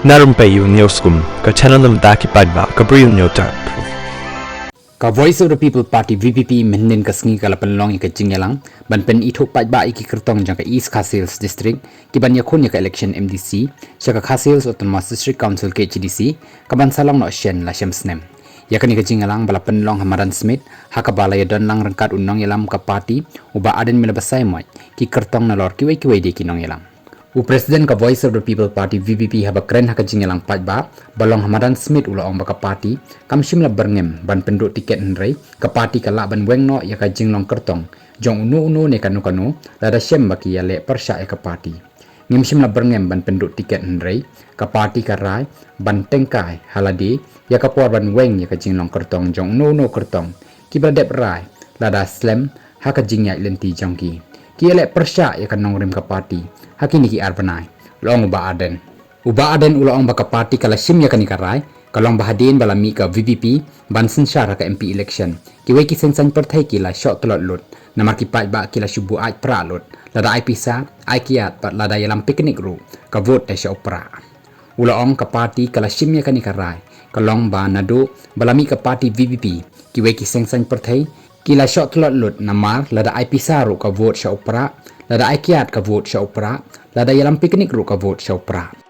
Na Rympei U channel nabynta paidbah Bri U Hynñiewtrep. Voice of the People Party VPP mendin kasngi kala penlong ika jingyalang ban pen itho paidbah iki kyrtong jang ka East Khasi district kiban yakun ka election MDC saka Khasi Autonomous District Council ke HDC kaban salong no shen la shym yakani ka jingyalang bala penlong hamaran smith hakabala iohdon lang rangkat unong yalam ka party uba aden milabasai moy ki kyrtong na lor kiwai de kinong yalang Presiden ka Voice of the People Party VPP haba keren haka jingyalang paidbah balong hamaran smith ula ong baka party kam shym la byrngem ban pynduh tiket hynrei ka party ka la ban weng no ya ka jinglong kyrtong jong unu ne kanu lada shym baki ya le persya ya ka party ngim shym la byrngem ban pynduh tiket hynrei ka party ka rai ban tengkai halade ya ka por ban weng ya ka jinglong kyrtong jong unu kyrtong kiba dep rai lada slam haka jingyai lenti jongki ki le persya ya ka nongrim ka party hakini ki arbanai long uba aden ulaong baka party kala shym ya kani karai kalong bahadin balami ka VPP ban sensyara ka MP election kiwai ki sensan perthai ki la shot tolot lut namar ki paidbah ki la shubu aid pra lut lada ipisa aikiat pat lada yalam piknik ru ka vote te sha opera ulaong ka party kala shym ya kani karai kalong ba nado balami ka party VPP kiwai ki sensan perthai ki la shot tolot lut namar lada ipisa ru ka vote sha opera lada aikiat ka vote sha opera lada yalam piknik ru ka vote sha opera